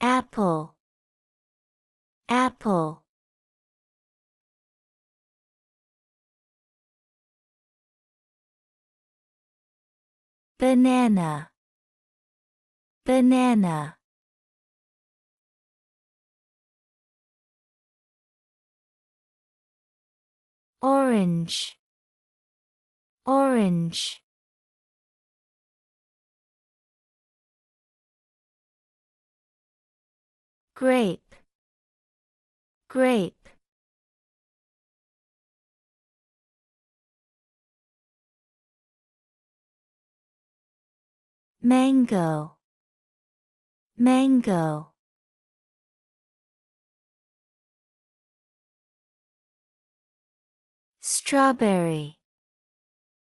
apple, apple. Banana, banana. Orange, orange. Grape, grape. Mango, mango. Strawberry,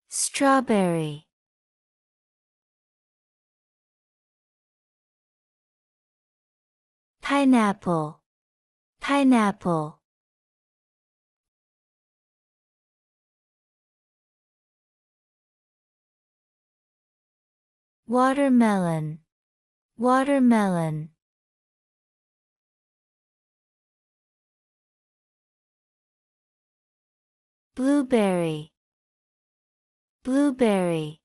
strawberry. Pineapple, pineapple. Watermelon, watermelon. Blueberry, blueberry.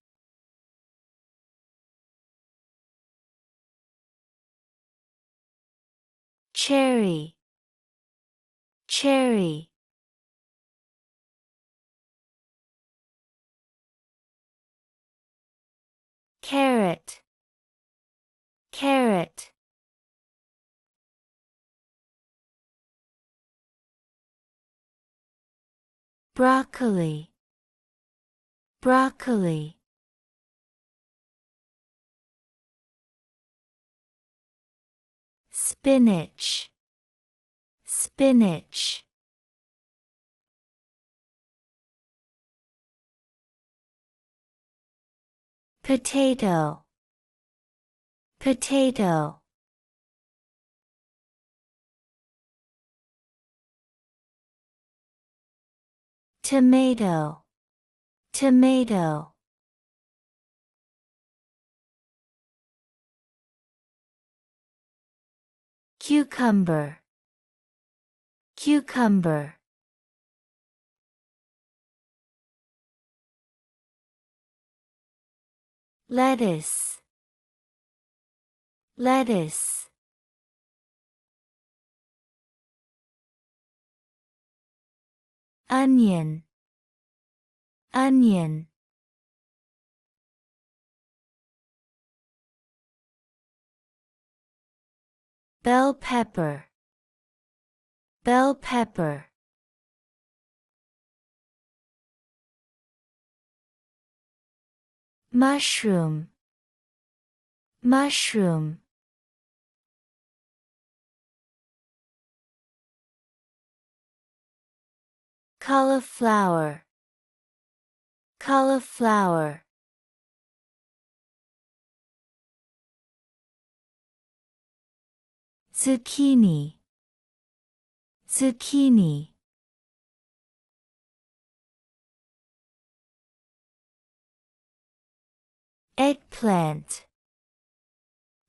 Cherry, cherry. Carrot, carrot. Broccoli, broccoli. Spinach, spinach. Potato, potato. Tomato, tomato. Cucumber, cucumber. Lettuce, lettuce. Onion, onion. Bell pepper, bell pepper. Mushroom, mushroom. Cauliflower, cauliflower. Zucchini, zucchini. Eggplant,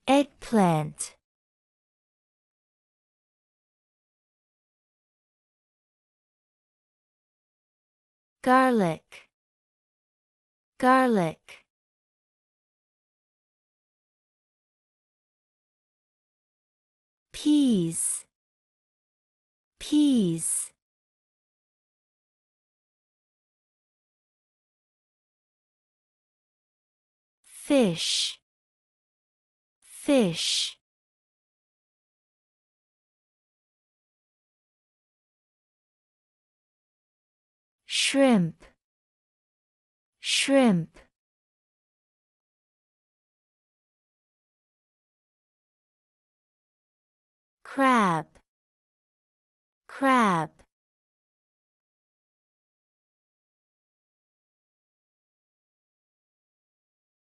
eggplant. Garlic, garlic. Peas, peas. Fish, fish. Shrimp, shrimp. Crab, crab.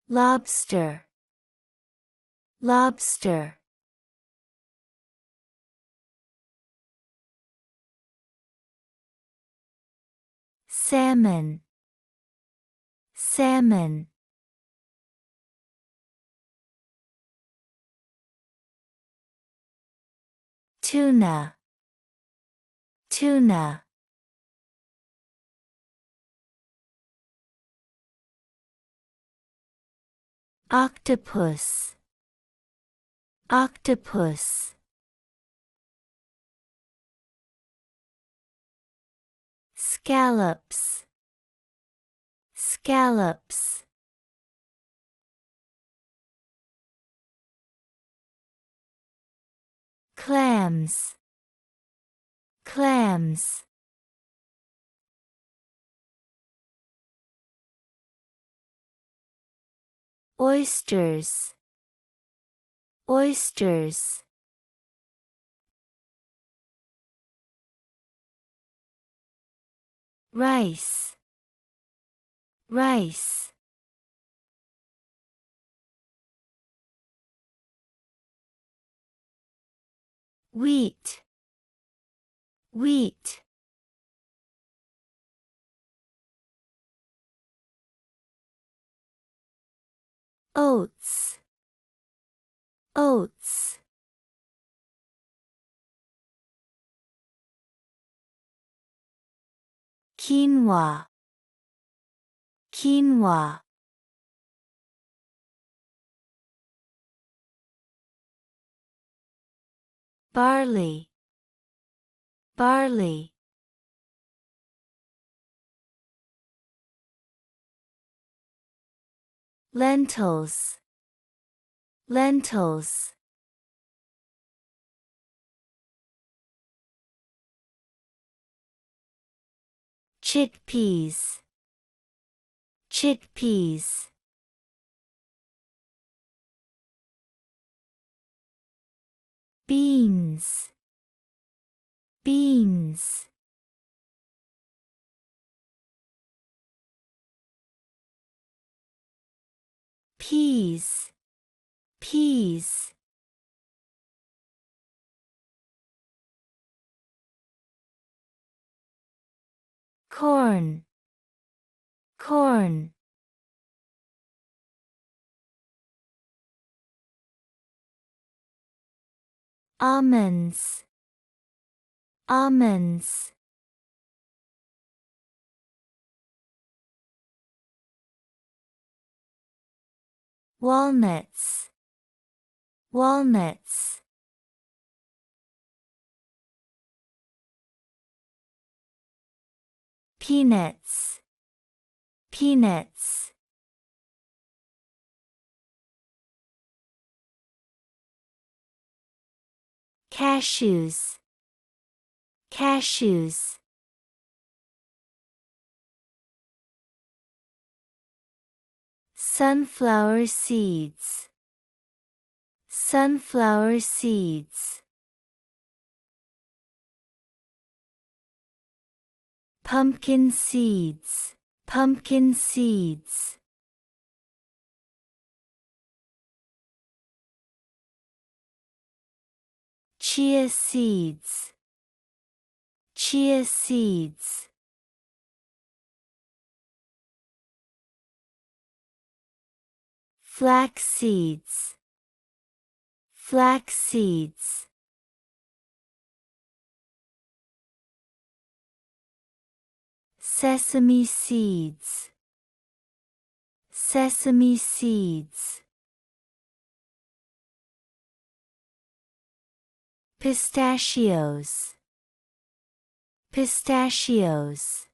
Lobster, lobster. Salmon, salmon. tuna, tuna. Octopus, octopus. Scallops, scallops. Clams, clams. Oysters, oysters. Rice, rice. Wheat, wheat. Oats, oats. Quinoa, quinoa. Barley, barley. Lentils, lentils. Chickpeas, chickpeas. Beans, beans. Peas, peas. Corn, corn. Almonds, almonds. Walnuts, walnuts. Peanuts, peanuts. Cashews, cashews. Sunflower seeds, sunflower seeds. Pumpkin seeds, pumpkin seeds. Chia seeds, chia seeds. Flax seeds, flax seeds. Sesame seeds, sesame seeds. Pistachios, pistachios.